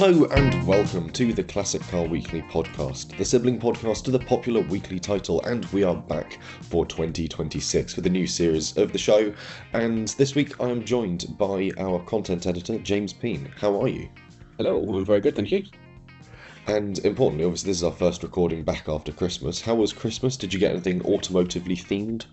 Hello and welcome to the Classic Car Weekly podcast, the sibling podcast to the popular weekly title, and we are back for 2026 for the new series of the show. And this week I am joined by our content editor, James Peen. How are you? Hello, I'm very good, thank you. And importantly, obviously this is our first recording back after Christmas. How was Christmas? Did you get anything automotively themed?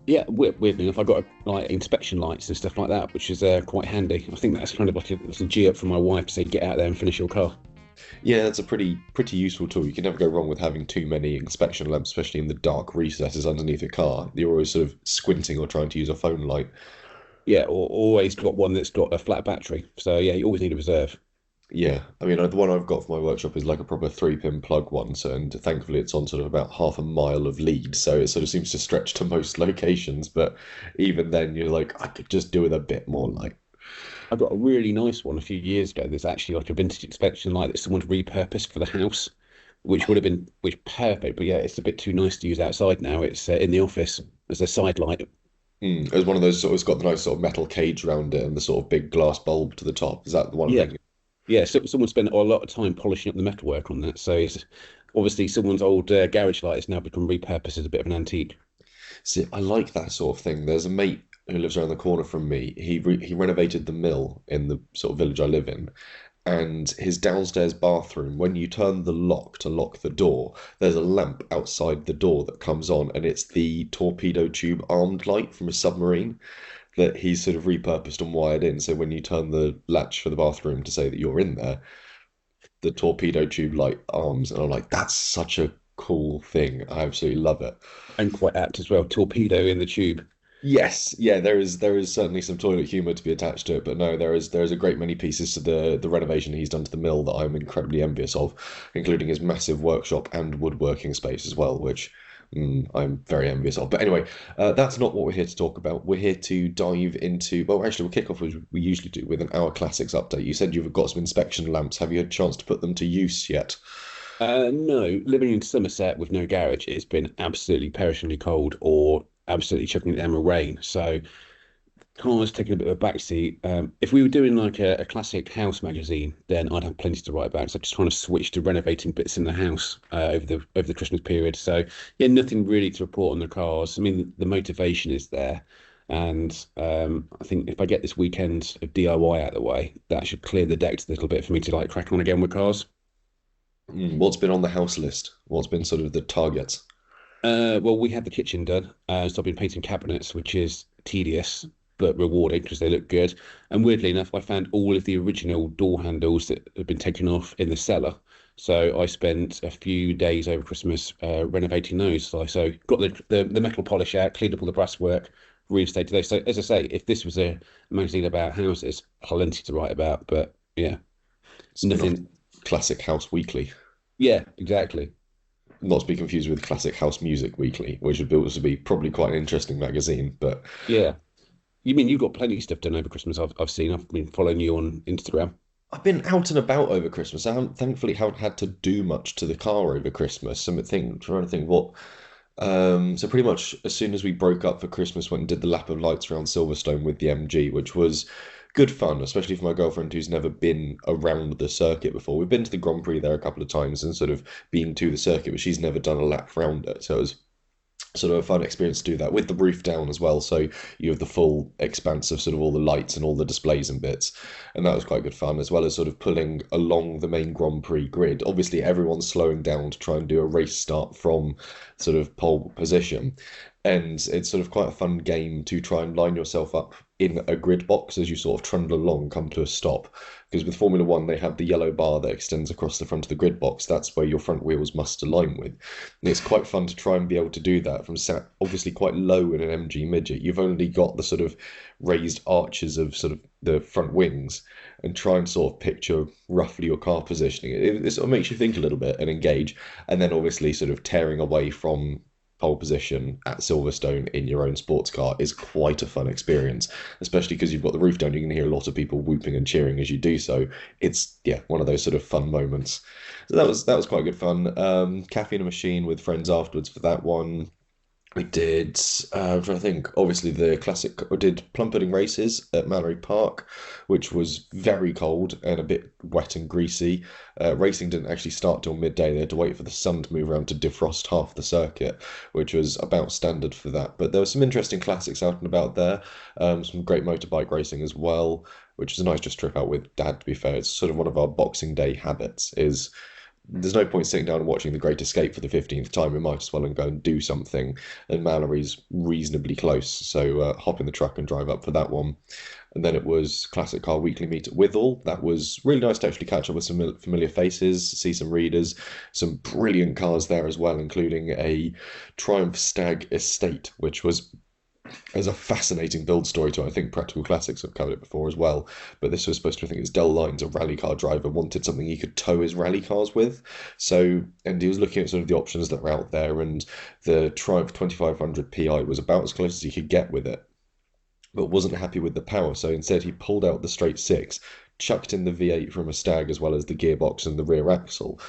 Yeah, weirdly enough, I got like inspection lights and stuff like that, which is quite handy. I think that's kind of like a G up for my wife to say, get out there and finish your car. Yeah, that's a pretty useful tool. You can never go wrong with having too many inspection lamps, especially in the dark recesses underneath a car. You're always sort of squinting or trying to use a phone light. Yeah, or always got one that's got a flat battery. So yeah, you always need a reserve. Yeah, I mean, the one I've got for my workshop is like a proper 3-pin plug one, so and thankfully it's on sort of about half a mile of lead, so it sort of seems to stretch to most locations. But even then, you're like, I could just do with a bit more light. I got a really nice one a few years ago. There's actually like a vintage inspection light that someone's repurposed for the house, which would have been perfect. But yeah, it's a bit too nice to use outside now. It's in the office as a side light. It's one of those sort of, it's got the nice sort of metal cage around it and the sort of big glass bulb to the top. Is that the one I'm Yeah, thinking? yeah. So someone spent a lot of time polishing up the metalwork on that. So it's obviously someone's old garage light has now become repurposed as a bit of an antique. See, I like that sort of thing. There's a mate who lives around the corner from me. He renovated the mill in the sort of village I live in, and his downstairs bathroom, when you turn the lock to lock the door, there's a lamp outside the door that comes on, and it's the torpedo tube armed light from a submarine that he's sort of repurposed and wired in. So when you turn the latch for the bathroom to say that you're in there, the torpedo tube light arms, and I'm like, that's such a cool thing. I absolutely love it. And quite apt as well. Torpedo in the tube. Yes, yeah, there is certainly some toilet humour to be attached to it, but no, there is a great many pieces to the renovation he's done to the mill that I'm incredibly envious of, including his massive workshop and woodworking space as well, which I'm very envious of. But anyway, that's not what we're here to talk about. We're here to dive into, well, actually, we'll kick off as we usually do with an Hour Classics update. You said you've got some inspection lamps. Have you had a chance to put them to use yet? No, living in Somerset with no garage, it's been absolutely perishingly cold or absolutely chucking it down with rain. So cars taking a bit of a backseat. If we were doing like a classic house magazine, then I'd have plenty to write about. So I'm just trying to switch to renovating bits in the house over the Christmas period. So yeah, nothing really to report on the cars. I mean, the motivation is there. And I think if I get this weekend of DIY out of the way, that should clear the decks a little bit for me to like crack on again with cars. What's been on the house list? What's been sort of the targets? Well, we had the kitchen done, so I've been painting cabinets, which is tedious but rewarding because they look good. And weirdly enough, I found all of the original door handles that had been taken off in the cellar. So I spent a few days over Christmas renovating those. So got the metal polish out, cleaned up all the brasswork, reinstated those. So as I say, if this was a magazine about houses, plenty to write about. But yeah, Spin-off nothing. Classic House Weekly. Yeah, exactly. Not to be confused with Classic House Music Weekly, which would also be probably quite an interesting magazine. But Yeah. You mean you've got plenty of stuff done over Christmas? I've seen. I've been following you on Instagram. I've been out and about over Christmas. I haven't, thankfully, haven't had to do much to the car over Christmas. Trying to think what. So pretty much as soon as we broke up for Christmas, went and did the lap of lights around Silverstone with the MG, which was good fun, especially for my girlfriend who's never been around the circuit before. We've been to the Grand Prix there a couple of times and sort of been to the circuit, but she's never done a lap round it. So it was sort of a fun experience to do that with the roof down as well. So you have the full expanse of sort of all the lights and all the displays and bits. And that was quite good fun, as well as sort of pulling along the main Grand Prix grid. Obviously, everyone's slowing down to try and do a race start from sort of pole position. And it's sort of quite a fun game to try and line yourself up in a grid box as you sort of trundle along, come to a stop. Because with Formula One, they have the yellow bar that extends across the front of the grid box. That's where your front wheels must align with. And it's quite fun to try and be able to do that from sat obviously quite low in an MG midget. You've only got the sort of raised arches of sort of the front wings and try and sort of picture roughly your car positioning. It sort of makes you think a little bit and engage. And then obviously sort of tearing away from pole position at Silverstone in your own sports car is quite a fun experience, especially because you've got the roof down. You can hear a lot of people whooping and cheering as you do so. It's yeah, one of those sort of fun moments. So that was quite good fun. Caffeine and a machine with friends afterwards for that one. We did, I think, obviously the classic, we did plum pudding races at Mallory Park, which was very cold and a bit wet and greasy. Racing didn't actually start till midday. They had to wait for the sun to move around to defrost half the circuit, which was about standard for that. But there were some interesting classics out and about there. Some great motorbike racing as well, which is a nice just trip out with Dad, to be fair. It's sort of one of our Boxing Day habits is there's no point sitting down and watching The Great Escape for the 15th time. We might as well go and do something. And Mallory's reasonably close, so hop in the truck and drive up for that one. And then it was Classic Car Weekly Meet at Withall. That was really nice to actually catch up with some familiar faces, see some readers, some brilliant cars there as well, including a Triumph Stag Estate, which was as a fascinating build story to I think Practical Classics have covered it before as well. But this was supposed to, I think it's Del Lyons, a rally car driver, wanted something he could tow his rally cars with. So, and he was looking at sort of the options that were out there, and the Triumph 2500 Pi was about as close as he could get with it, but wasn't happy with the power. So instead, he pulled out the straight six, chucked in the V8 from a Stag as well as the gearbox and the rear axle,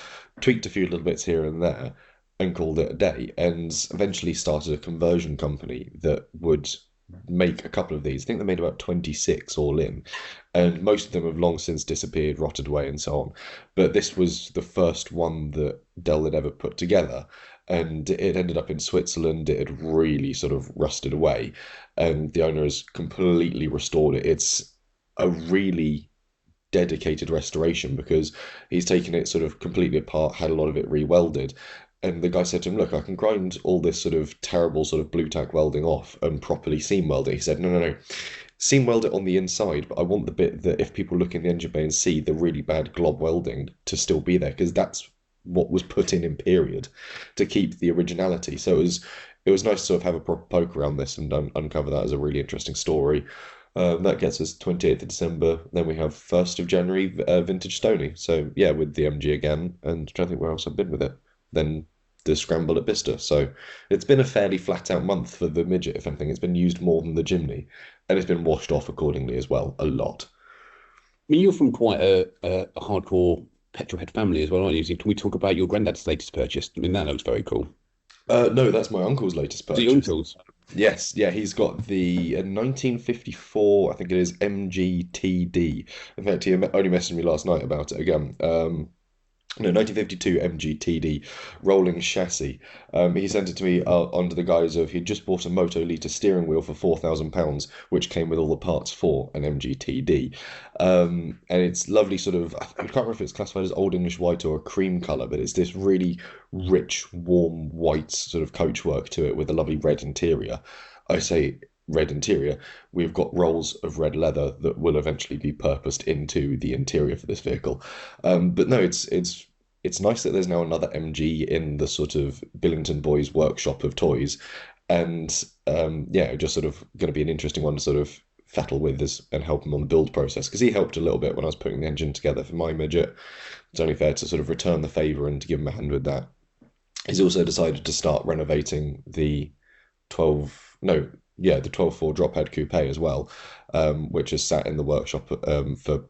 tweaked a few little bits here and there, and called it a day. And eventually started a conversion company that would make a couple of these. I think they made about 26 all in, and most of them have long since disappeared, rotted away, and so on. But this was the first one that Dell had ever put together, and it ended up in Switzerland. It had really sort of rusted away, and the owner has completely restored it. It's a really dedicated restoration because he's taken it sort of completely apart, had a lot of it re-welded. And the guy said to him, "Look, I can grind all this sort of terrible sort of blue tack welding off and properly seam weld it." He said, "No, no, no. Seam weld it on the inside, but I want the bit that if people look in the engine bay and see the really bad glob welding to still be there, because that's what was put in period to keep the originality." So it was nice to sort of have a proper poke around this and uncover that as a really interesting story. That gets us 28th of December. Then we have 1st of January, Vintage Stony. So yeah, with the MG again, and I don't think where else I've been with it. Then the scramble at Bicester. So it's been a fairly flat out month for the midget, if anything. It's been used more than the Jimny, and it's been washed off accordingly as well, a lot. I mean, you're from quite a hardcore petrolhead family as well, aren't you? Can we talk about your granddad's latest purchase? I mean, that looks very cool. No, that's my uncle's latest So your purchase. uncle's? Yes, yeah, he's got the 1954, I think it is MGTD. In fact, he only messaged me last night about it again. No, 1952 MGTD rolling chassis. He sent it to me under the guise of he'd just bought a Motolita steering wheel for £4,000, which came with all the parts for an MGTD. And it's lovely, sort of, I can't remember if it's classified as Old English white or a cream colour, but it's this really rich, warm white sort of coachwork to it with a lovely red interior. I say red interior. We've got rolls of red leather that will eventually be purposed into the interior for this vehicle. But no, it's nice that there's now another MG in the sort of Billington Boys workshop of toys, and yeah, just sort of going to be an interesting one to sort of fettle with this and help him on the build process because he helped a little bit when I was putting the engine together for my midget. It's only fair to sort of return the favour and to give him a hand with that. He's also decided to start renovating the 12, no, yeah, the 12.4 drop head coupe as well, which has sat in the workshop for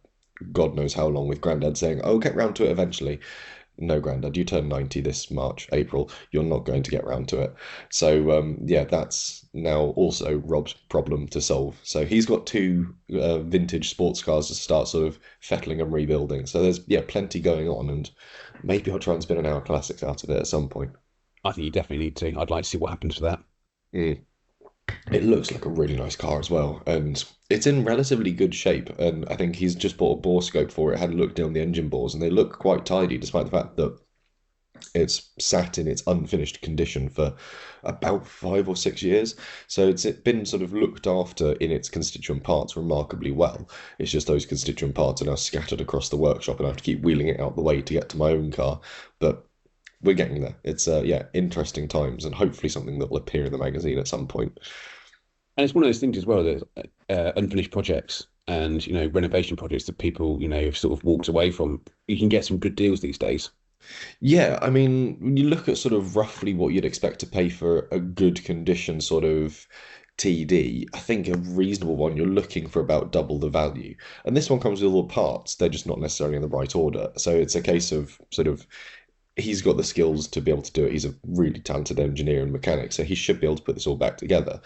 God knows how long with Grandad saying, "Oh, get round to it eventually." No, Grandad, you turn 90 this March, April. You're not going to get round to it. So, yeah, that's now also Rob's problem to solve. So he's got two vintage sports cars to start sort of fettling and rebuilding. So there's, yeah, plenty going on, and maybe I'll try and spin an hour classics out of it at some point. I think you definitely need to. I'd like to see what happens to that. Mm. It looks like a really nice car as well, and it's in relatively good shape. And I think he's just bought a bore scope for it, had a look down the engine bores, and they look quite tidy, despite the fact that it's sat in its unfinished condition for about 5 or 6 years. So it's been sort of looked after in its constituent parts remarkably well. It's just those constituent parts are now scattered across the workshop, and I have to keep wheeling it out the way to get to my own car. But we're getting there. It's yeah, interesting times, and hopefully something that will appear in the magazine at some point. And it's one of those things as well that unfinished projects and renovation projects that people have sort of walked away from. You can get some good deals these days. Yeah, I mean, when you look at sort of roughly what you'd expect to pay for a good condition sort of TD, I think a reasonable one, you're looking for about double the value. And this one comes with all the parts, they're just not necessarily in the right order. So it's a case of sort of he's got the skills to be able to do it. He's a really talented engineer and mechanic, so he should be able to put this all back together.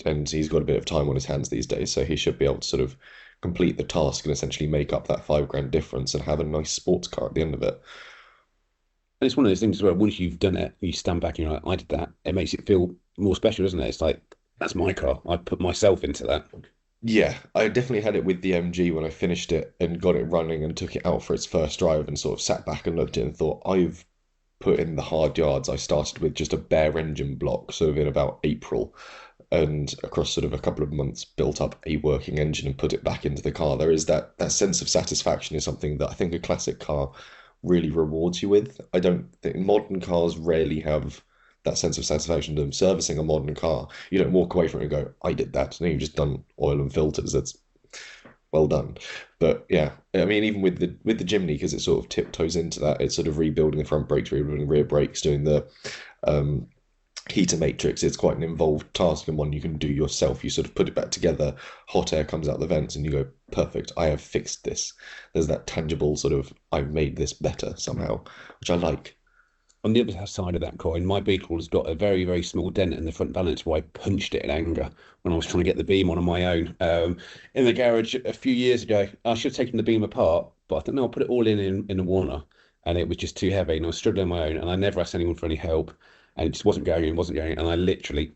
And he's got a bit of time on his hands these days, so he should be able to sort of complete the task and essentially make up that 5 grand difference and have a nice sports car at the end of it. And it's one of those things where once you've done it, you stand back and you're like, I did that. It makes it feel more special, doesn't it? It's like, that's my car. I put myself into that. Yeah, I definitely had it with the MG when I finished it and got it running and took it out for its first drive and sort of sat back and looked at it and thought, I've put in the hard yards. I started with just a bare engine block, sort of in about April, and across sort of a couple of months built up a working engine and put it back into the car. There is that sense of satisfaction is something that I think a classic car really rewards you with. I don't think modern cars rarely have that sense of satisfaction to them. Servicing a modern car, you don't walk away from it and go, I did that. No, you've just done oil and filters. That's well done. But yeah, I mean, even with the Jimny, because it sort of tiptoes into that, it's sort of rebuilding the front brakes, rebuilding rear brakes, doing the um, heater matrix. It's quite an involved task and one you can do yourself. You sort of put it back together, hot air comes out the vents, and you go, perfect, I have fixed this. There's that tangible sort of, I've made this better somehow, which I like. On the other side of that coin, my vehicle has got a very, very small dent in the front balance where I punched it in anger when I was trying to get the beam on my own. In the garage a few years ago, I should have taken the beam apart, but I thought, no, I'll put it all in a Warner. And it was just too heavy, and I was struggling on my own, and I never asked anyone for any help. And it just wasn't going, it wasn't going. And I literally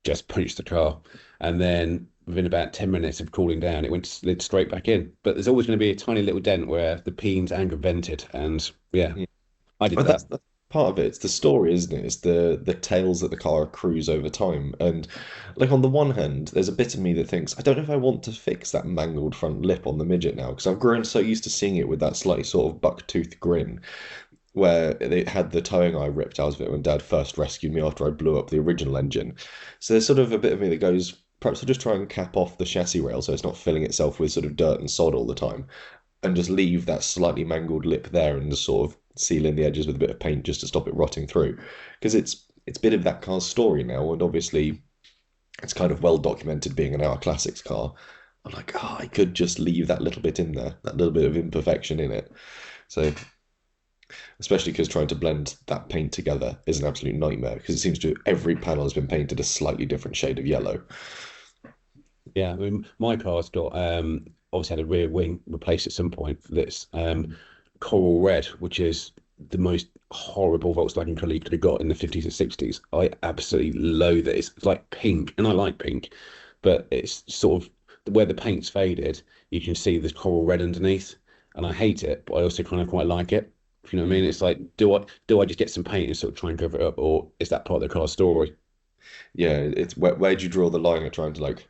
just punched the car. And then within about 10 minutes of cooling down, it went slid straight back in. But there's always going to be a tiny little dent where the peen's anger vented. And yeah, Yeah. I did But that. that's part of it. It's the story, isn't it? It's the tales that the car accrues over time. And like on the one hand, there's a bit of me that thinks, I don't know if I want to fix that mangled front lip on the midget now, because I've grown so used to seeing it with that slightly sort of buck-toothed grin, where it had the towing eye ripped out of it when Dad first rescued me after I blew up the original engine. So there's sort of a bit of me that goes, perhaps I'll just try and cap off the chassis rail so it's not filling itself with sort of dirt and sod all the time, and just leave that slightly mangled lip there and just sort of seal in the edges with a bit of paint just to stop it rotting through. Because it's a bit of that car's story now, and obviously it's kind of well documented being an hour classics car. I'm like, oh, I could just leave that little bit in there, that little bit of imperfection in it. So especially because trying to blend that paint together is an absolute nightmare because it seems to every panel has been painted a slightly different shade of yellow. Yeah, I mean, my car's got obviously had a rear wing replaced at some point that's coral red, which is the most horrible Volkswagen colour you could have got in the 50s and 60s. I absolutely loathe it. It's like pink, and I like pink, but it's sort of where the paint's faded, you can see this coral red underneath, and I hate it, but I also kind of quite like it. If you know what I mean? It's like, do I just get some paint and sort of try and cover it up, or is that part of the car's story? Yeah, it's where do you draw the line of trying to like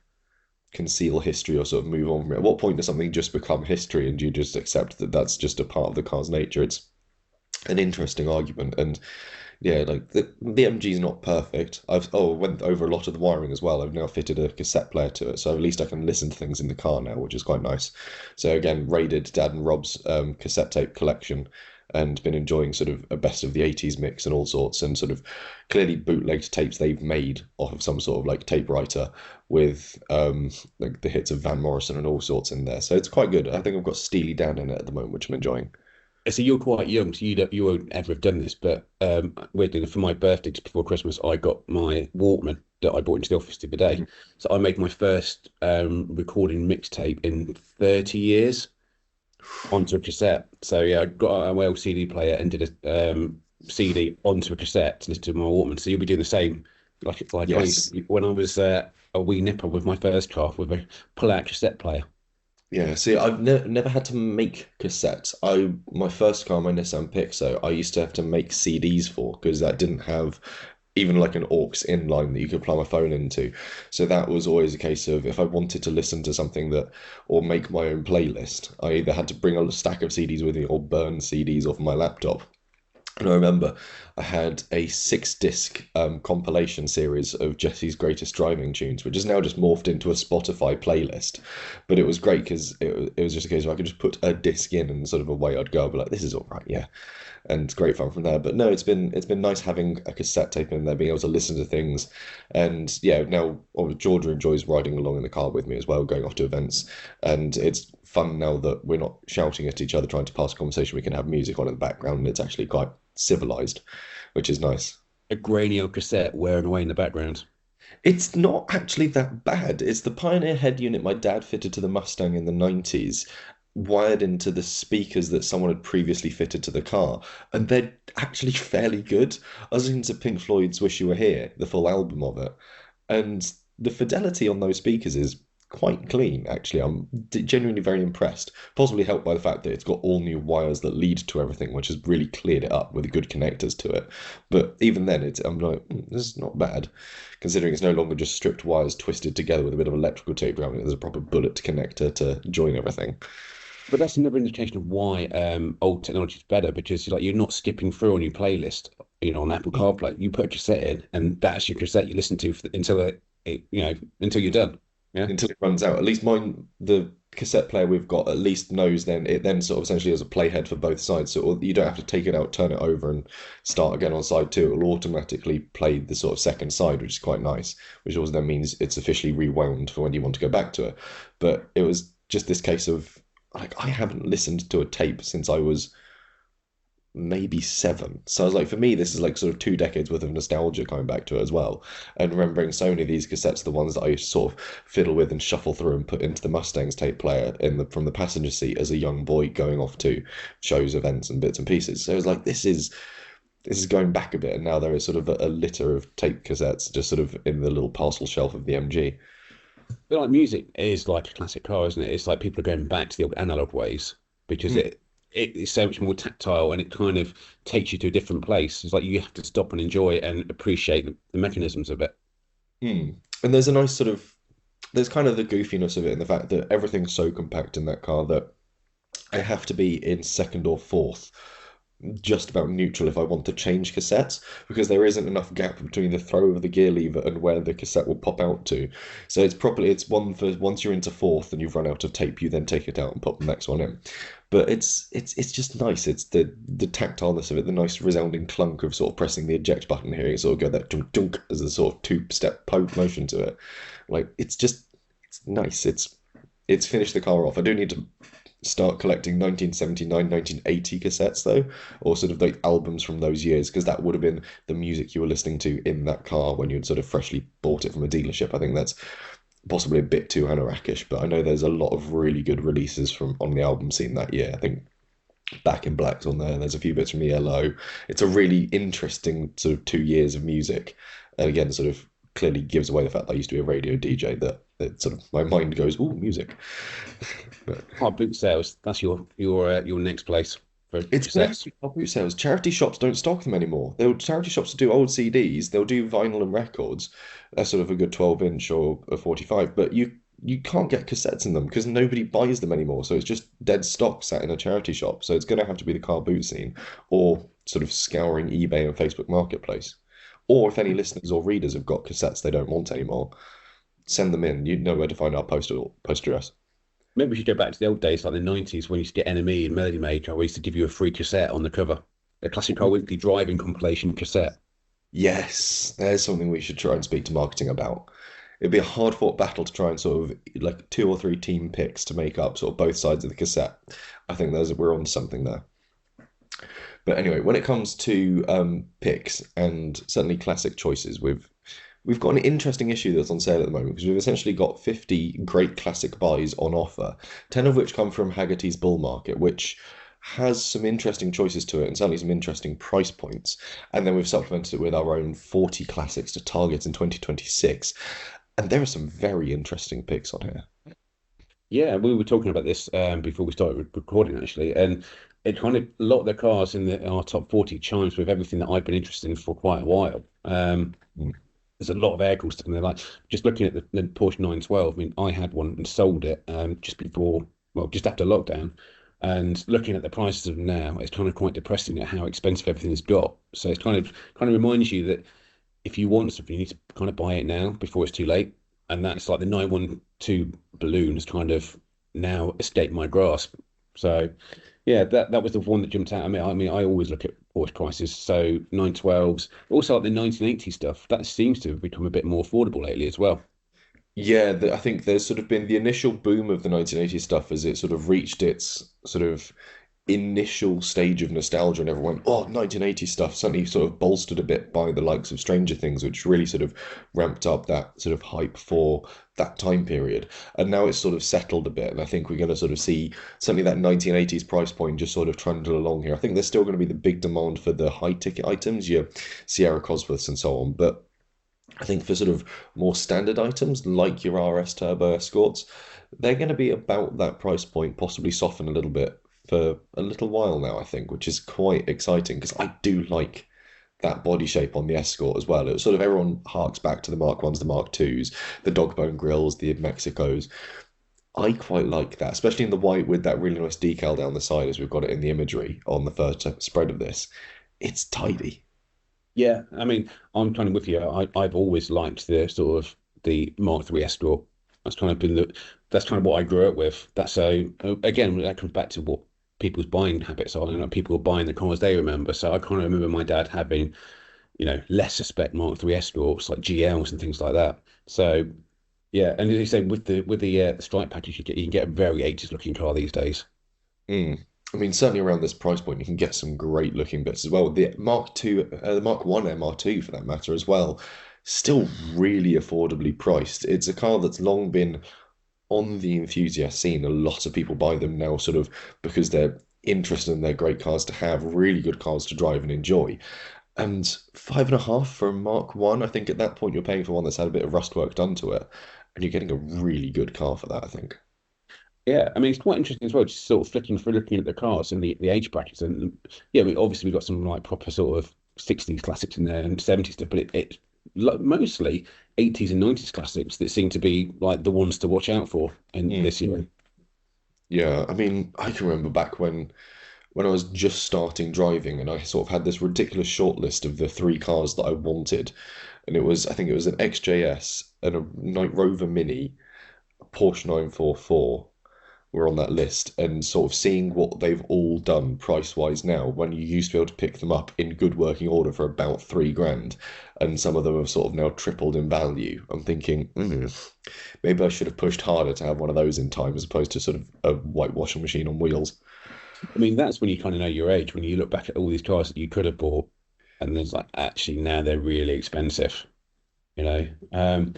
conceal history or sort of move on from it? At what point does something just become history and you just accept that that's just a part of the car's nature? It's an interesting argument, and yeah, like the MG is not perfect. Went over a lot of the wiring as well. I've now fitted a cassette player to it, so at least I can listen to things in the car now, which is quite nice. So again, raided Dad and Rob's cassette tape collection and been enjoying sort of a best of the 80s mix and all sorts, and sort of clearly bootlegged tapes they've made off of some sort of like tape writer with like the hits of Van Morrison and all sorts in there. So it's quite good. I think I've got Steely Dan in it at the moment, which I'm enjoying. So you're quite young, so you won't ever have done this. But weirdly, for my birthday just before Christmas, I got my Walkman that I brought into the office the other day. So I made my first recording mixtape in 30 years onto a cassette. So yeah, I got an LCD player and did a CD onto a cassette to listen to my Walkman. So you'll be doing the same, like I used Yes. to, when I was a wee nipper with my first car with a pull-out cassette player. Yeah, see, I've never had to make cassettes. My first car, my Nissan Pixo, I used to have to make CDs for because that didn't have even like an aux inline that you could plug my phone into. So that was always a case of if I wanted to listen to something that or make my own playlist, I either had to bring a stack of CDs with me or burn CDs off my laptop. And I remember I had a 6 disc compilation series of Jesse's greatest driving tunes, which is now just morphed into a Spotify playlist. But it was great because it was just a case where I could just put a disc in and sort of away I'd go. I'd be like, this is all right, yeah. And it's great fun from there. But no, it's been nice having a cassette tape in there, being able to listen to things. And yeah, now Georgia enjoys riding along in the car with me as well, going off to events. And it's fun now that we're not shouting at each other trying to pass a conversation. We can have music on in the background, and it's actually quite civilized, which is nice. A grainy old cassette wearing away in the background. It's not actually that bad. It's the Pioneer head unit my dad fitted to the Mustang in the 90s, wired into the speakers that someone had previously fitted to the car, and they're actually fairly good. I was listening to Pink Floyd's Wish You Were Here, the full album of it, and the fidelity on those speakers is quite clean, actually. I'm genuinely very impressed, possibly helped by the fact that it's got all new wires that lead to everything, which has really cleared it up with good connectors to it. But even then, I'm like, this is not bad, considering it's no longer just stripped wires twisted together with a bit of electrical tape around it. There's a proper bullet connector to join everything. But that's another indication of why old technology is better because like you're not skipping through on your playlist, on Apple CarPlay. You put a cassette in, and that's your cassette you listen to until until you're done. Yeah. Until it runs out. At least mine, the cassette player we've got at least knows then it then sort of essentially has a playhead for both sides. So you don't have to take it out, turn it over, and start again on side two. It'll automatically play the sort of second side, which is quite nice, which also then means it's officially rewound for when you want to go back to it. But it was just this case of like I haven't listened to a tape since I was maybe seven. So I was like, for me, this is like sort of 2 decades worth of nostalgia coming back to it as well. And remembering so many of these cassettes, the ones that I used to sort of fiddle with and shuffle through and put into the Mustang's tape player from the passenger seat as a young boy going off to shows, events, and bits and pieces. So I was like, this is going back a bit, and now there is sort of a litter of tape cassettes just sort of in the little parcel shelf of the MG. But like music is like a classic car, isn't it? It's like people are going back to the old analog ways because Mm. it is so much more tactile and it kind of takes you to a different place. It's like you have to stop and enjoy it and appreciate the mechanisms of it. Mm. And there's a nice sort of there's kind of the goofiness of it in the fact that everything's so compact in that car that I have to be in second or fourth, just about neutral if I want to change cassettes, because there isn't enough gap between the throw of the gear lever and where the cassette will pop out to. So it's one for once you're into fourth and you've run out of tape, you then take it out and pop the next one in. But it's just nice. It's the tactileness of it, the nice resounding clunk of sort of pressing the eject button, hearing it sort of go that dunk dunk as a sort of two-step poke motion to it. Like it's nice. It's finished the car off. I do need to start collecting 1979, 1980 cassettes though, or sort of like albums from those years, because that would have been the music you were listening to in that car when you'd sort of freshly bought it from a dealership. I think that's possibly a bit too anorackish, but I know there's a lot of really good releases from on the album scene that year. I think Back in Black's on there, and there's a few bits from ELO. It's a really interesting sort of 2 years of music. And again, sort of clearly gives away the fact that I used to be a radio DJ, that sort of my mind goes, ooh, music. But Oh, boot sales. That's your next place for it's been cassettes. actually boot sales. Charity shops don't stock them anymore. Charity shops do old CDs, they'll do vinyl and records. That's sort of a good 12-inch or a 45, but you can't get cassettes in them because nobody buys them anymore. So it's just dead stock sat in a charity shop. So it's going to have to be the car boot scene or sort of scouring eBay and Facebook Marketplace. Or if any listeners or readers have got cassettes they don't want anymore, send them in. You know where to find our post address. Maybe we should go back to the old days, like the 90s, when you used to get NME and Melody Maker. We used to give you a free cassette on the cover, a Classic Car Weekly driving compilation cassette. Yes, there's something we should try and speak to marketing about. It'd be a hard fought battle to try and sort of like two or three team picks to make up sort of both sides of the cassette. I think we're on something there. But anyway, when it comes to picks and certainly classic choices, we've got an interesting issue that's on sale at the moment because we've essentially got 50 great classic buys on offer, 10 of which come from Hagerty's Bull Market, which has some interesting choices to it and certainly some interesting price points. And then we've supplemented it with our own 40 classics to target in 2026. And there are some very interesting picks on here. Yeah, we were talking about this before we started recording, actually, and it kind of a lot of the cars in our top 40 chimes with everything that I've been interested in for quite a while. Mm. There's a lot of air cool stuff in there. Like just looking at the Porsche 912. I mean, I had one and sold it just before, well, just after lockdown. And looking at the prices of them now, it's kind of quite depressing at how expensive everything has got. So it's kind of reminds you that if you want something, you need to kind of buy it now before it's too late. And that's like the 912 balloon has kind of now escaped my grasp. So yeah, that was the one that jumped out at me. I always look at Porsche prices. So 912s, also like the 1980 stuff, that seems to have become a bit more affordable lately as well. Yeah, I think there's sort of been the initial boom of the 1980s stuff as it sort of reached its sort of initial stage of nostalgia and everyone went, oh, 1980s stuff, suddenly sort of bolstered a bit by the likes of Stranger Things, which really sort of ramped up that sort of hype for that time period. And now it's sort of settled a bit. And I think we're going to sort of see something that 1980s price point just sort of trundle along here. I think there's still going to be the big demand for the high ticket items, your Sierra Cosworths and so on. But I think for sort of more standard items like your RS Turbo Escorts, they're going to be about that price point, possibly soften a little bit for a little while now, I think, which is quite exciting because I do like that body shape on the Escort as well. It was sort of everyone harks back to the Mark Ones, the Mark Twos, the dog bone grills, the Mexicos. I quite like that, especially in the white with that really nice decal down the side as we've got it in the imagery on the first spread of this. It's tidy. Yeah, I mean, I'm kind of with you. I've always liked the sort of the Mark III Escort. That's kind of been that's kind of what I grew up with. That's so again, that comes back to what people's buying habits are. You know, people are buying the cars they remember. So I kind of remember my dad having, lesser spec Mark III Escorts like GLs and things like that. So yeah, and as you say, with the Stripe package, you can get a very 80s looking car these days. Mm. I mean, certainly around this price point, you can get some great looking bits as well. The Mark II, the Mark One MR2 for that matter as well, still really affordably priced. It's a car that's long been on the enthusiast scene. A lot of people buy them now, sort of because they're interested in their great cars to have, really good cars to drive and enjoy. And 5.5 for a Mark One, I think at that point you're paying for one that's had a bit of rust work done to it, and you're getting a really good car for that, I think. Yeah, I mean it's quite interesting as well, just sort of flicking through looking at the cars and the age brackets, and yeah, I mean, obviously we've got some like proper sort of 60s classics in there and 70s stuff, but it's mostly 80s and 90s classics that seem to be like the ones to watch out for in Mm. this year. Yeah, I mean, I can remember back when I was just starting driving, and I sort of had this ridiculous short list of the three cars that I wanted, and I think it was an XJS and a Night Rover Mini, a Porsche 944 were on that list, and sort of seeing what they've all done price wise now, when you used to be able to pick them up in good working order for about 3 grand, and some of them have sort of now tripled in value. I'm thinking, maybe I should have pushed harder to have one of those in time as opposed to sort of a white washing machine on wheels. I mean, that's when you kind of know your age, when you look back at all these cars that you could have bought, and there's like actually now they're really expensive, you know.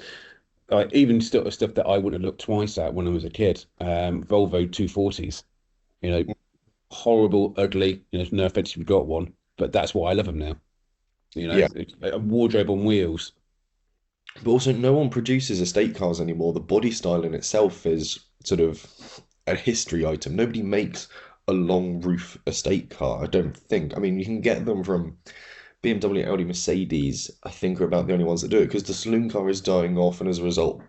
Like even still stuff that I wouldn't have looked twice at when I was a kid. Volvo 240s, you know, horrible, ugly. No offense if you've got one, but that's why I love them now. Yeah, It's a wardrobe on wheels. but also no one produces estate cars anymore. The body style in itself is sort of a history item. Nobody makes a long roof estate car, I don't think. I mean, you can get them from BMW, Audi, Mercedes, I think are about the only ones that do it because the saloon car is dying off, and as a result,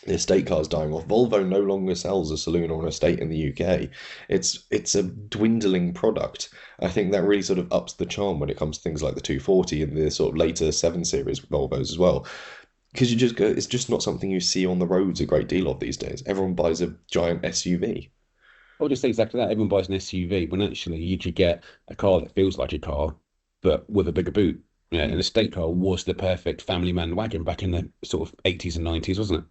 the estate car is dying off. Volvo no longer sells a saloon or an estate in the UK. It's a dwindling product. I think that really sort of ups the charm when it comes to things like the 240 and the sort of later 7 Series Volvos as well. Because you just go, it's just not something you see on the roads a great deal of these days. Everyone buys a giant SUV. I would just say exactly that. Everyone buys an SUV when actually you could get a car that feels like a car, but with a bigger boot. Yeah, an estate car was the perfect family man wagon back in the sort of 80s and 90s, wasn't it?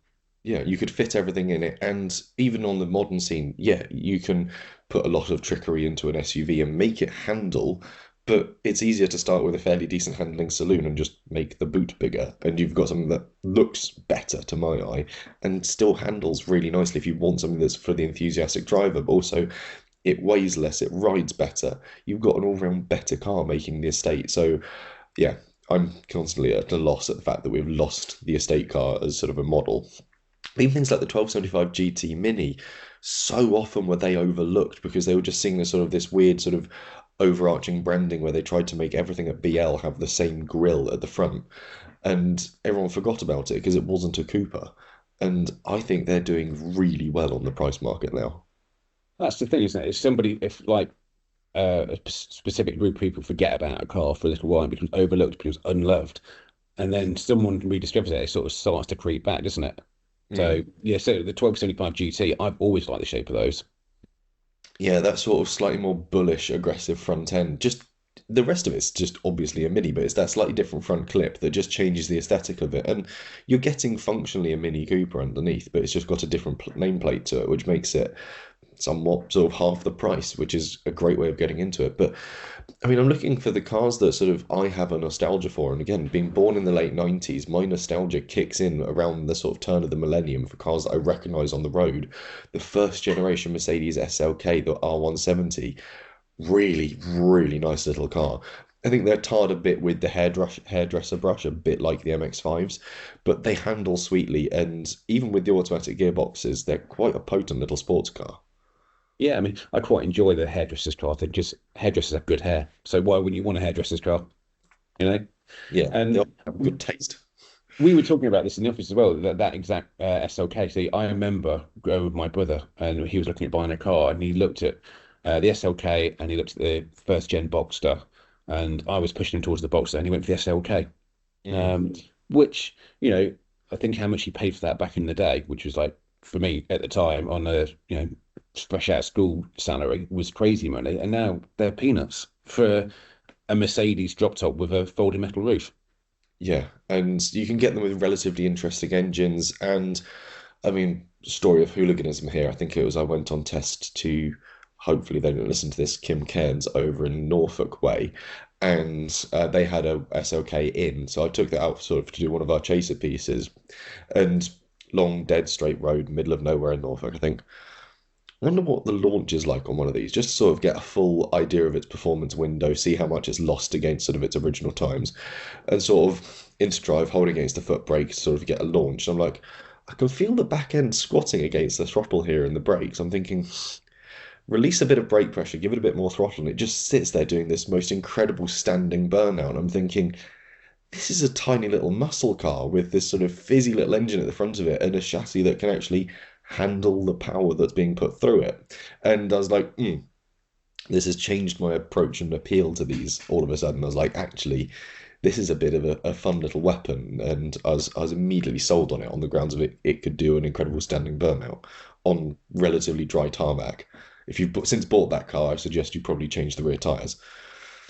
Yeah, you could fit everything in it, and even on the modern scene, yeah, you can put a lot of trickery into an SUV and make it handle, but it's easier to start with a fairly decent handling saloon and just make the boot bigger, and you've got something that looks better to my eye and still handles really nicely if you want something that's for the enthusiastic driver, but also it weighs less, it rides better. You've got an all-round better car making the estate. So, yeah, I'm constantly at a loss at the fact that we've lost the estate car as sort of a model. Even things like the 1275 GT Mini, so often were they overlooked because they were just seeing this sort of this weird sort of overarching branding where they tried to make everything at BL have the same grille at the front, and everyone forgot about it because it wasn't a Cooper. And I think they're doing really well on the price market now. That's the thing, isn't it? If somebody, if like specific group of people forget about a car for a little while, it becomes overlooked, becomes unloved, and then someone rediscovers it, it sort of starts to creep back, doesn't it? Mm. So yeah, so the 1275 GT, I've always liked the shape of those. Yeah, that sort of slightly more bullish, aggressive front end. Just the rest of it's just obviously a Mini, but it's that slightly different front clip that just changes the aesthetic of it. And you're getting functionally a Mini Cooper underneath, but it's just got a different nameplate to it, which makes it somewhat sort of half the price, which is a great way of getting into it. But I mean, I'm looking for the cars that sort of I have a nostalgia for. And again, being born in the late 90s, my nostalgia kicks in around the sort of turn of the millennium for cars that I recognize on the road. The first generation Mercedes SLK, the R170, really, really nice little car. I think they're tarred a bit with the hairdresser brush, a bit like the MX-5s, but they handle sweetly. And even with the automatic gearboxes, they're quite a potent little sports car. Yeah, I mean, I quite enjoy the hairdresser's car. I think just hairdressers have good hair. So why wouldn't you want a hairdresser's car? You know? Yeah, they And have good taste. we were talking about this in the office as well, that exact SLK. See, I remember going with my brother and he was looking at buying a car and he looked at the SLK and he looked at the first gen Boxster and I was pushing him towards the Boxster and he went for the SLK. Mm. Um, which, I think how much he paid for that back in the day, which was like, for me at the time on a, fresh out of school salary was crazy money. And now they're peanuts for a Mercedes drop top with a folding metal roof. Yeah, and you can get them with relatively interesting engines. And I mean, story of hooliganism here. I think it was I went on test to, hopefully they didn't listen to this, Kim Cairns over in Norfolk Way, and they had a SLK in, so I took that out sort of to do one of our chaser pieces, and long dead straight road, middle of nowhere in Norfolk, I think. I wonder what the launch is like on one of these, just to sort of get a full idea of its performance window, see how much it's lost against sort of its original times, and sort of into drive, hold against the foot brake, sort of get a launch. I'm like, I can feel the back end squatting against the throttle here in the brakes. I'm thinking, release a bit of brake pressure, give it a bit more throttle, and it just sits there doing this most incredible standing burnout. I'm thinking, this is a tiny little muscle car with this sort of fizzy little engine at the front of it and a chassis that can actually handle the power that's being put through it. And I was like, this has changed my approach and appeal to these all of a sudden. I was like, actually, this is a bit of a fun little weapon. And I was immediately sold on it on the grounds of it could do an incredible standing burnout on relatively dry tarmac. If you've since bought that car, I suggest you probably change the rear tyres.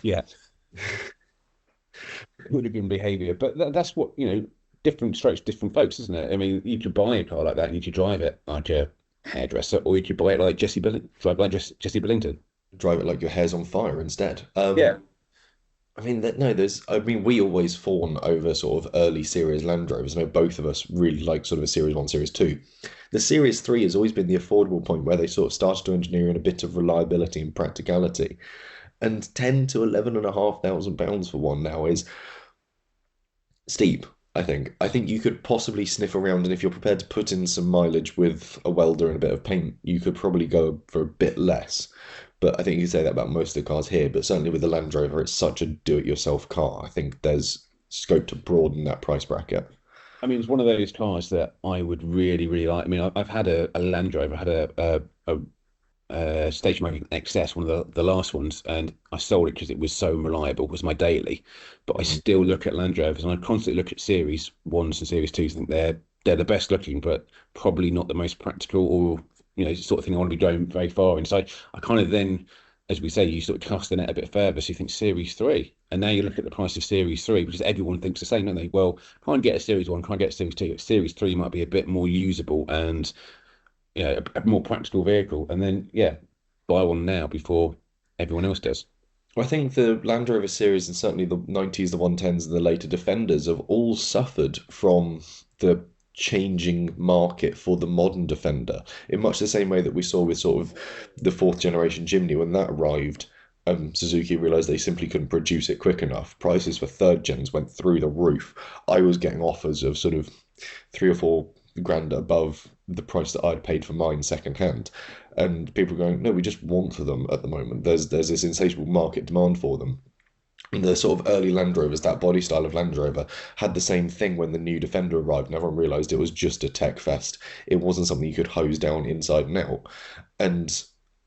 Yeah. Hooligan behavior. But that's what, different strokes, different folks, isn't it? I mean, you could buy a car like that and you could drive it like a hairdresser, or you could buy it like drive like Jesse Billington. Drive it like your hair's on fire instead. Yeah. I mean, no, I mean, we always fawn over sort of early series Land Rovers. I know both of us really like sort of a Series 1, Series 2. The Series 3 has always been the affordable point where they sort of started to engineer in a bit of reliability and practicality. And 10 to 11,500 pounds for one now is steep, I think. I think you could possibly sniff around, and if you're prepared to put in some mileage with a welder and a bit of paint, you could probably go for a bit less. But I think you could say that about most of the cars here. But certainly with the Land Rover, it's such a do-it-yourself car. I think there's scope to broaden that price bracket. I mean, it's one of those cars that I would really, really like. I mean, I've had a Land Rover, I had a station wagon XS, one of the last ones, and I sold it because it was so reliable. It was my daily. But I Mhm. still look at Land Rovers, and I constantly look at Series Ones and Series Twos. I think they're the best looking, but probably not the most practical, or sort of thing I want to be going very far in. So I kind of then, as we say, you sort of cast the net a bit further. So you think Series Three, and now you look at the price of Series Three, because everyone thinks the same, don't they? Well, can't get a Series One, can't get a Series Two. Series Three might be a bit more usable and a more practical vehicle, and then buy one now before everyone else does. I think the Land Rover series and certainly the 90s, the 110s, and the later Defenders have all suffered from the changing market for the modern Defender in much the same way that we saw with sort of the fourth generation Jimny when that arrived. Suzuki realized they simply couldn't produce it quick enough. Prices for third gens went through the roof. I was getting offers of sort of 3 or 4 grand above the price that I'd paid for mine second hand. And people are going, no, we just want them at the moment. There's this insatiable market demand for them. And the sort of early Land Rovers, that body style of Land Rover, had the same thing when the new Defender arrived, and everyone realised it was just a tech fest. It wasn't something you could hose down inside and out. And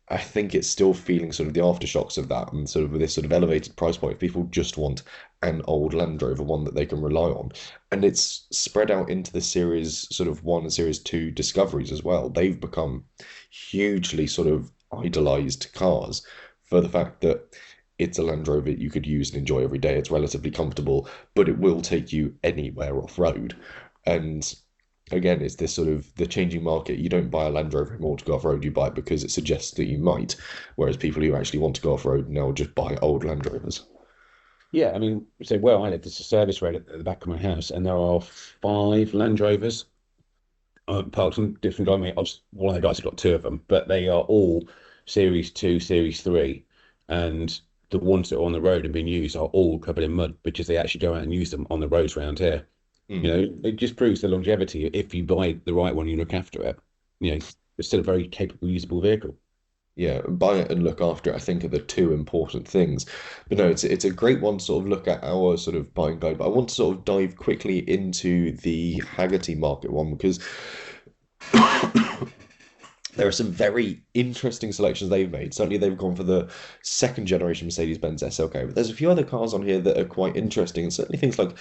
I think it's still feeling sort of the aftershocks of that, and sort of with this sort of elevated price point. People just want an old Land Rover, one that they can rely on. And it's spread out into the Series sort of 1 and Series 2 Discoveries as well. They've become hugely sort of idolized cars for the fact that it's a Land Rover you could use and enjoy every day. It's relatively comfortable, but it will take you anywhere off road. And again, it's this sort of the changing market. You don't buy a Land Rover anymore to go off road. You buy it because it suggests that you might. Whereas people who actually want to go off road now just buy old Land Rovers. Yeah, I mean, so where I live, there's a service road at the back of my house, and there are five Land Rovers parked on different. I mean, obviously, one of the guys has got two of them, but they are all Series 2, Series 3, and the ones that are on the road and being used are all covered in mud because they actually go out and use them on the roads around here. You Mm. know, it just proves the longevity. If you buy the right one, you look after it. You know, it's still a very capable, usable vehicle. Yeah, buy it and look after it, I think, are the two important things. But no, it's a great one to sort of look at our sort of buying guide. But I want to sort of dive quickly into the Hagerty market one because there are some very interesting selections they've made. Certainly, they've gone for the second generation Mercedes-Benz SLK, but there's a few other cars on here that are quite interesting, and certainly things like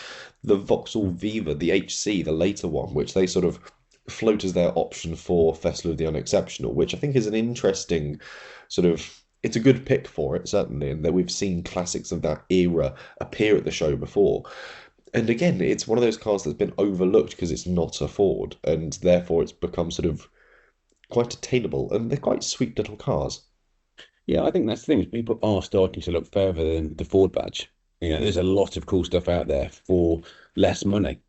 the Vauxhall Viva, the HC, the later one, which they sort of float as their option for Festival of the Unexceptional, which I think is an interesting sort of. It's a good pick for it, certainly, and that we've seen classics of that era appear at the show before. And again, it's one of those cars that's been overlooked because it's not a Ford, and therefore it's become sort of quite attainable, and they're quite sweet little cars. Yeah, I think that's the thing. People are starting to look further than the Ford badge. You know, there's a lot of cool stuff out there for less money.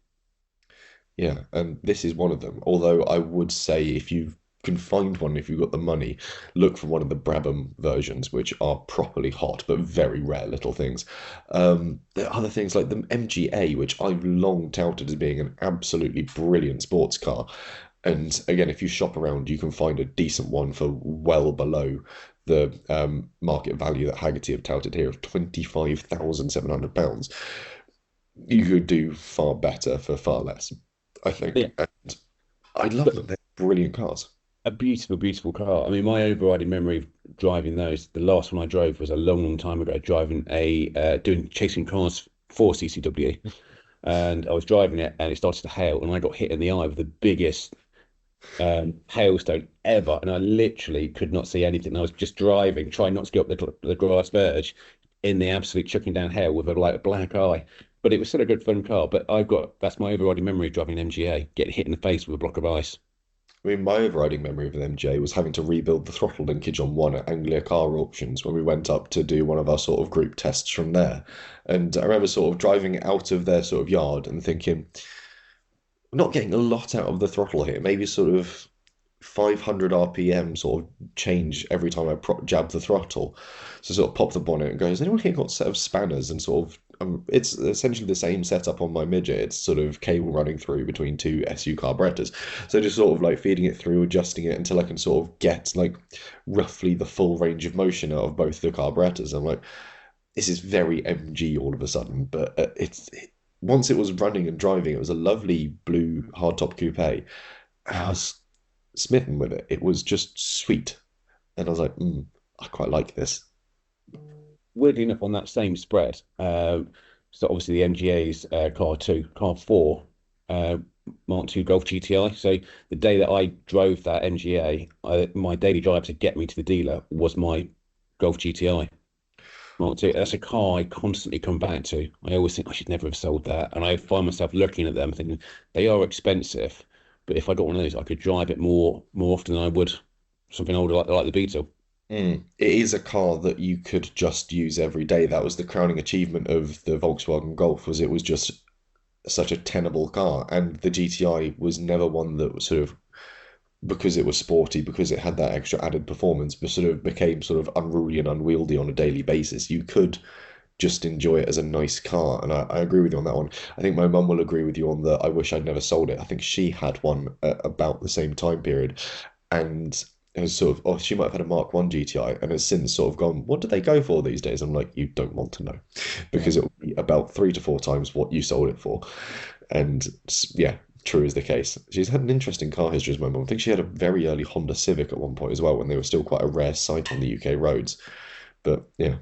Yeah, and this is one of them. Although I would say if you can find one, if you've got the money, look for one of the Brabham versions, which are properly hot, but very rare little things. There are other things like the MGA, which I've long touted as being an absolutely brilliant sports car. And again, if you shop around, you can find a decent one for well below the market value that Hagerty have touted here of £25,700. You could do far better for far less, I Yeah, think. And I love but them. They're brilliant cars. a beautiful, beautiful car. I mean, my overriding memory of driving those, the last one I drove was a long, long time ago, driving doing chasing cars for CCW. And I was driving it and it started to hail and I got hit in the eye with the biggest hailstone ever, and I literally could not see anything. I was just driving, trying not to get up the grass verge in the absolute chucking down hail with a like a black eye. But it was still a good fun car. But I've got that's my overriding memory of driving an MGA, getting hit in the face with a block of ice. I mean, my overriding memory of an MJ was having to rebuild the throttle linkage on one at Anglia Car Auctions when we went up to do one of our sort of group tests from there. And I remember sort of driving out of their sort of yard and thinking, not getting a lot out of the throttle here, maybe sort of 500 RPM sort of change every time I jab the throttle. So sort of pop the bonnet and goes, anyone here got a set of spanners and sort of it's essentially the same setup on my midget. It's sort of cable running through between two SU carburetors. So just sort of like feeding it through, adjusting it until I can sort of get like roughly the full range of motion out of both the carburetors. I'm like, this is very MG all of a sudden, but once it was running and driving, it was a lovely blue hardtop coupe. And I was smitten with it. It was just sweet. And I was like, I quite like this. Weirdly enough, on that same spread, so obviously the MGA's car 4, uh, Mark II Golf GTI. So the day that I drove that MGA, my daily drive to get me to the dealer was my Golf GTI. Mark II. That's a car I constantly come back to. I always think I should never have sold that, and I find myself looking at them thinking they are expensive, but if I got one of those, I could drive it more often than I would something older like the Beetle. It is a car that you could just use every day. That was the crowning achievement of the Volkswagen Golf, was it was just such a tenable car. And the GTI was never one that was sort of because it was sporty, because it had that extra added performance, but sort of became sort of unruly and unwieldy on a daily basis. You could just enjoy it as a nice car. And I agree with you on that one. I think my mum will agree with you on the I wish I'd never sold it. I think she had one at about the same time period. And it was sort of, oh, she might have had a Mark 1 GTI and has since sort of gone, what do they go for these days? I'm like, you don't want to know Yeah. because it will be about 3 to 4 times what you sold it for. And yeah, true is the case. She's had an interesting car history as my mum. I think she had a very early Honda Civic at one point as well when they were still quite a rare sight on the UK roads. But yeah.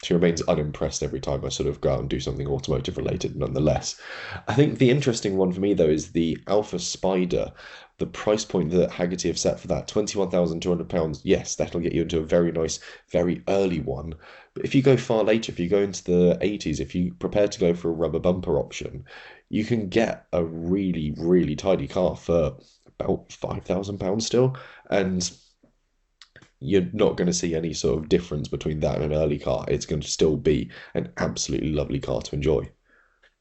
she remains unimpressed every time I sort of go out and do something automotive related, nonetheless. I think the interesting one for me though is the Alpha Spider. The price point that Hagerty have set for that, £21,200. Yes, that'll get you into a very nice, very early one. But if you go far later, if you go into the 80s, if you prepare to go for a rubber bumper option, you can get a really, really tidy car for about £5,000 still. And you're not going to see any sort of difference between that and an early car. It's going to still be an absolutely lovely car to enjoy.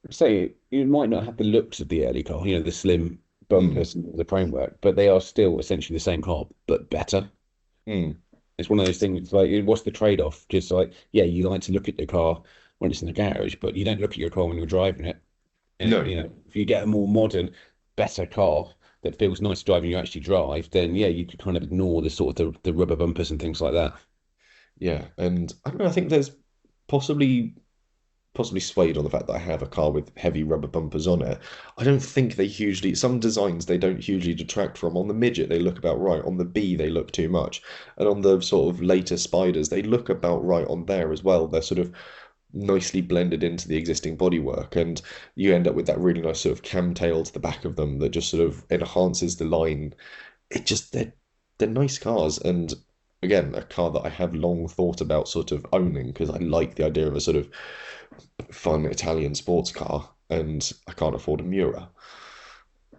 So you might not have the looks of the early car, the slim Mm, bumpers and the framework, but they are still essentially the same car, but better. mm. It's one of those things like, what's the trade-off? Just like, yeah, you like to look at the car when it's in the garage, but you don't look at your car when you're driving it. And No, if you get a more modern, better car that feels nice to drive and you actually drive, then yeah, you could kind of ignore the sort of the rubber bumpers and things like that. yeah, and I don't know, I think there's possibly possibly swayed on the fact that I have a car with heavy rubber bumpers on it. I don't think they hugely, some designs they don't hugely detract from. On the midget, they look about right. On the B, they look too much. And on the sort of later spiders, they look about right on there as well. They're sort of nicely blended into the existing bodywork, and you end up with that really nice sort of cam tail to the back of them that just sort of enhances the line. It just they're nice cars, and again, a car that I have long thought about sort of owning because I like the idea of a sort of fun Italian sports car, and I can't afford a Miura.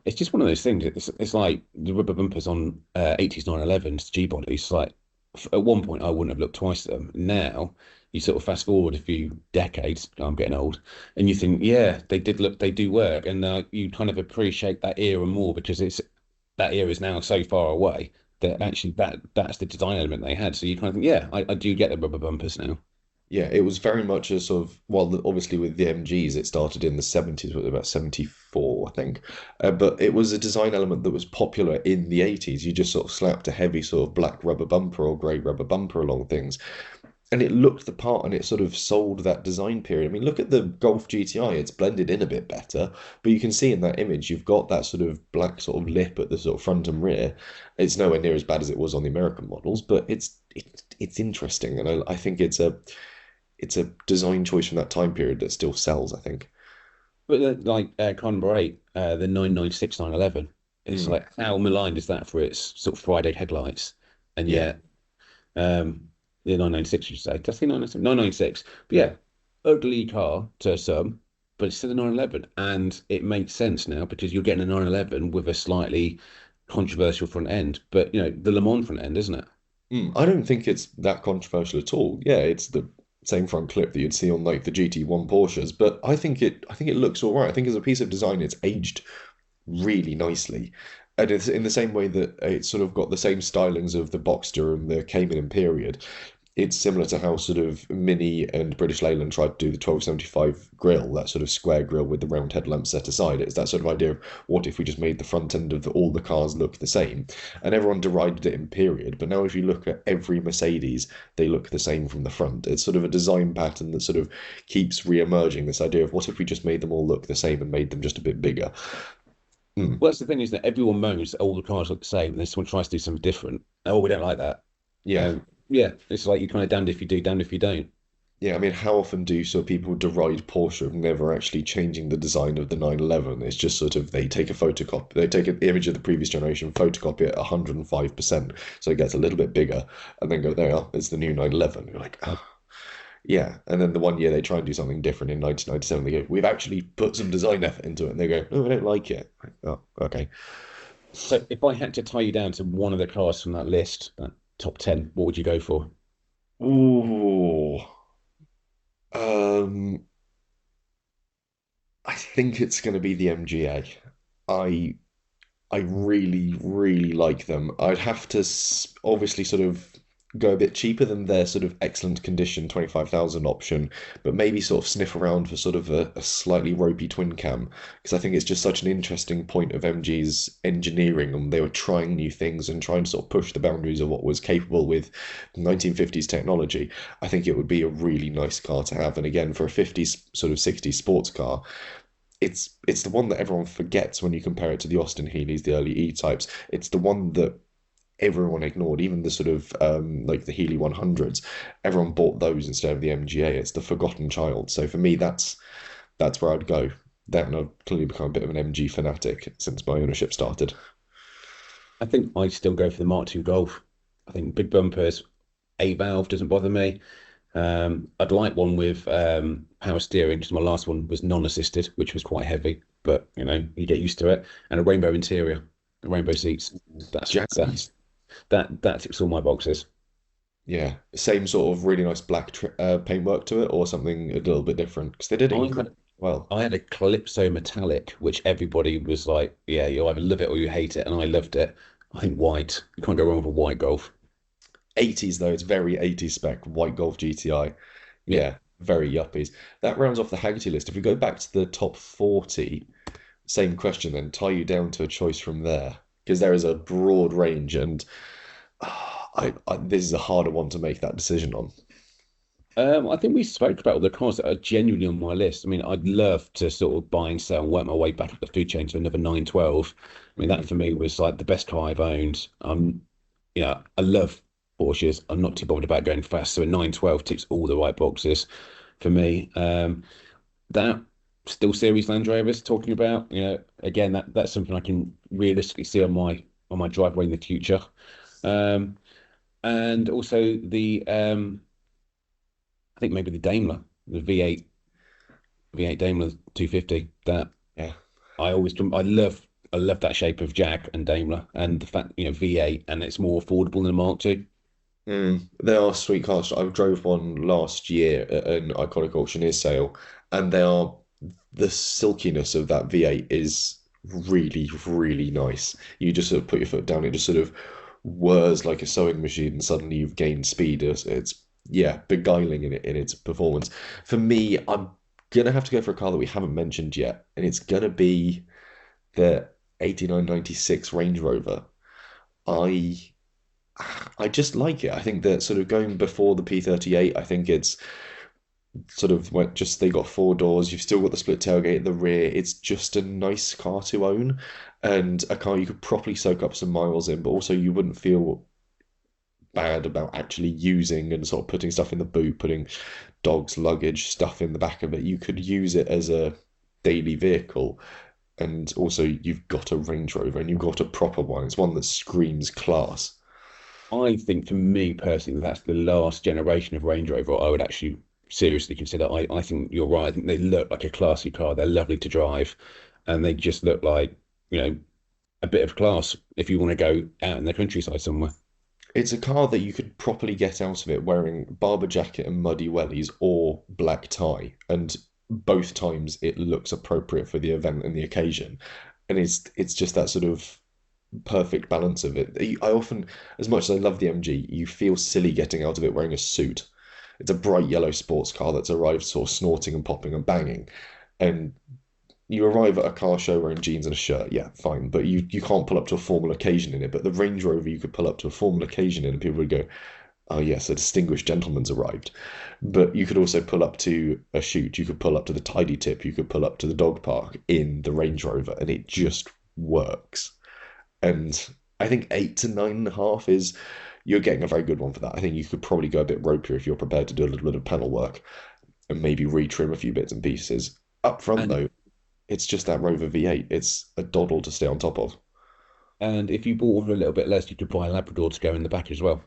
It's just one of those things. It's like the rubber bumpers on 80s 911s, G bodies. Like at one point, I wouldn't have looked twice at them. Now, you sort of fast forward a few decades. I'm getting old, and you think, yeah, they do work, and you kind of appreciate that era more because that era is now so far away that actually that's the design element they had. So you kind of think, yeah, I do get the rubber bumpers now. Yeah, it was very much a sort of, well, obviously with the MGs, it started in the 70s, was about 74, I think. But it was a design element that was popular in the 80s. You just sort of slapped a heavy sort of black rubber bumper or grey rubber bumper along things, and it looked the part and it sort of sold that design period. I mean, look at the Golf GTI, it's blended in a bit better, but you can see in that image you've got that sort of black sort of lip at the sort of front and rear. It's nowhere near as bad as it was on the American models, but it's interesting, and I think it's a design choice from that time period that still sells, I think. But like car number 8, the 996 911, it's Mm, like how maligned is that for its sort of Friday headlights? And yeah. yet, the 996, you say, that's the 996, 996. But Mm. yeah, ugly car to some, but it's still a 911. And it makes sense now because you're getting a 911 with a slightly controversial front end, but the Le Mans front end, isn't it? I don't think it's that controversial at all. Yeah, it's the same front clip that you'd see on like the GT1 Porsches, but I think it looks all right. I think as a piece of design, it's aged really nicely. And it's in the same way that it's sort of got the same stylings of the Boxster and the Cayman in period. It's similar to how sort of Mini and British Leyland tried to do the 1275 grille, that sort of square grille with the round headlamp set aside. It's that sort of idea of what if we just made the front end of all the cars look the same? And everyone derided it in period, but now if you look at every Mercedes, they look the same from the front. It's sort of a design pattern that sort of keeps re-emerging, this idea of what if we just made them all look the same and made them just a bit bigger? Mm, Well, that's the thing is that everyone moans that all the cars look the same, and then someone tries to do something different. Oh, we don't like that. yeah. Yeah, it's like you're kind of damned if you do, damned if you don't. Yeah, I mean, how often do sort of people deride Porsche of never actually changing the design of the 911? It's just sort of they take a photocopy, they take an image of the previous generation, photocopy it 105%, so it gets a little bit bigger, and then go, there, it's the new 911. You're like, oh, yeah. And then the one year they try and do something different in 1997, they go, we've actually put some design effort into it. And they go, oh, I don't like it. Like, oh, okay. So if I had to tie you down to one of the cars from that list, that top 10, what would you go for? Ooh. Um, I think it's going to be the MGA. I I really, really like them. I'd have to obviously sort of go a bit cheaper than their sort of excellent condition 25,000 option, but maybe sort of sniff around for sort of a slightly ropey twin cam because I think it's just such an interesting point of MG's engineering, and they were trying new things and trying to sort of push the boundaries of what was capable with 1950s technology. I think it would be a really nice car to have, and again for a 50s sort of 60s sports car, it's the one that everyone forgets when you compare it to the Austin Healey's, the early E-types. It's the one that everyone ignored, even the sort of like the Healy 100s. Everyone bought those instead of the MGA. It's the forgotten child. So for me, that's where I'd go. That, and I've clearly become a bit of an MG fanatic since my ownership started. I think I'd still go for the Mark II Golf. I think big bumpers, eight valve doesn't bother me. I'd like one with power steering because my last one was non-assisted, which was quite heavy, but you get used to it. And a rainbow interior, rainbow seats. That's Jazzy. that ticks all my boxes. Yeah, same sort of really nice black paintwork to it, or something a little bit different because they did it I incredibly had well. I had a Calypso metallic, which everybody was like, "Yeah, you either love it or you hate it," and I loved it. I think white. You can't go wrong with a white Golf. 80s though, it's very 80s spec, white Golf GTI. Yeah, Yeah, very yuppies. That rounds off the Hagerty list. If we go back to the top 40, same question then, tie you down to a choice from there because there is a broad range, and this is a harder one to make that decision on. I think we spoke about all the cars that are genuinely on my list. I mean, I'd love to sort of buy and sell and work my way back up the food chain to another 912. I mean, that Mm. for me was like the best car I've owned. Yeah, I love Porsches. I'm not too bothered about going fast, so a 912 ticks all the right boxes for me. That still series Land Rovers talking about, again, that's something I can realistically see on my driveway in the future. Um, and also the I think maybe the Daimler, the V8 Daimler 250. That Yeah. I love that shape of Jag and Daimler, and the fact V8 and it's more affordable than a Mark II. They are sweet cars. I drove one last year at an iconic auctioneer sale, and they are the silkiness of that V8 is really, really nice. You just sort of put your foot down, it just sort of whirs like a sewing machine, and suddenly you've gained speed. It's yeah, beguiling in its performance. For me, I'm gonna have to go for a car that we haven't mentioned yet, and it's gonna be the 8996 Range Rover. I I just like it. I think that sort of going before the P38, I think it's sort of went just they got four doors. You've still got the split tailgate at the rear. It's just a nice car to own, and a car you could properly soak up some miles in, but also you wouldn't feel bad about actually using and sort of putting stuff in the boot, putting dogs, luggage, stuff in the back of it. You could use it as a daily vehicle. And also, you've got a Range Rover and you've got a proper one. It's one that screams class. I think for me personally, that's the last generation of Range Rover I would actually seriously consider. I think you're right. I think they look like a classy car. They're lovely to drive, and they just look like, you know, a bit of class if you want to go out in the countryside somewhere. It's a car that you could properly get out of it wearing barber jacket and muddy wellies or black tie, and both times it looks appropriate for the event and the occasion. And it's just that sort of perfect balance of it. I often, as much as I love the MG, you feel silly getting out of it wearing a suit. It's a bright yellow sports car that's arrived sort of snorting and popping and banging. And you arrive at a car show wearing jeans and a shirt, yeah, fine, but you can't pull up to a formal occasion in it. But the Range Rover, you could pull up to a formal occasion in, and people would go, "Oh yes, a distinguished gentleman's arrived." But you could also pull up to a shoot, you could pull up to the tidy tip, you could pull up to the dog park in the Range Rover, and it just works. And I think 8 to 9.5 is you're getting a very good one for that. I think you could probably go a bit ropier if you're prepared to do a little bit of panel work and maybe retrim a few bits and pieces. Up front And though, it's just that Rover V8. It's a doddle to stay on top of. and if you bought one for a little bit less, you could buy a Labrador to go in the back as well.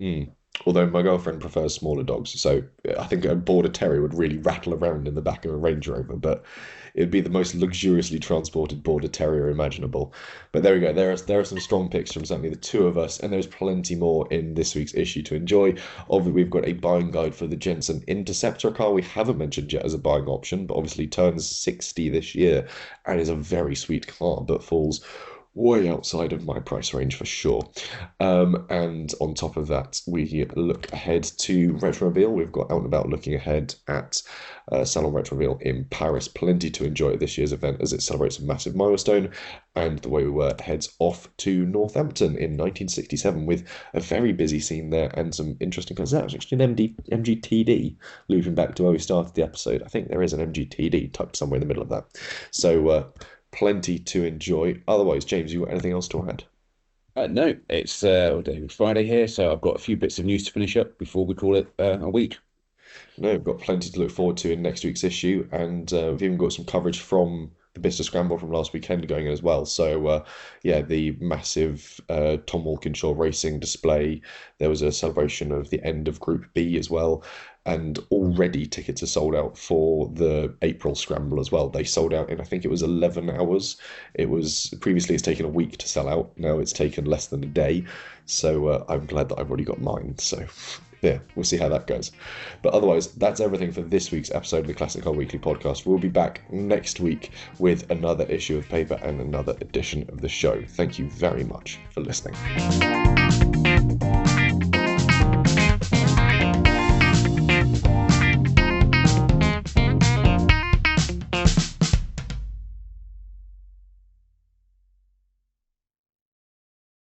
Mm. Although my girlfriend prefers smaller dogs, so I think a border terrier would really rattle around in the back of a Range Rover, but it'd be the most luxuriously transported border terrier imaginable. But there we go. There are some strong picks from certainly the two of us, and there's plenty more in this week's issue to enjoy. Obviously, we've got a buying guide for the Jensen Interceptor, car we haven't mentioned yet as a buying option, but obviously turns 60 this year and is a very sweet car, but falls way outside of my price range for sure. And on top of that, we look ahead to Retromobile. We've got out and about looking ahead at Salon Retromobile in Paris. Plenty to enjoy at this year's event as it celebrates a massive milestone. And the way we were heads off to Northampton in 1967 with a very busy scene there and some interesting cars. That's actually an MGTD, looping back to where we started the episode. I think there is an MGTD tucked somewhere in the middle of that. So, plenty to enjoy. Otherwise, James, you got anything else to add? No, it's what day? Friday here, so I've got a few bits of news to finish up before we call it a week. No, we've got plenty to look forward to in next week's issue, and we've even got some coverage from the Bicester Scramble from last weekend going in as well. So, yeah, the massive Tom Walkinshaw Racing display. There was a celebration of the end of Group B as well, and already tickets are sold out for the April Scramble as well. They sold out in, I think it was 11 hours. It was previously it's taken a week to sell out. Now it's taken less than a day. So I'm glad that I've already got mine. So yeah, we'll see how that goes. But otherwise, that's everything for this week's episode of the Classic Car Weekly podcast. We'll be back next week with another issue of paper and another edition of the show. Thank you very much for listening.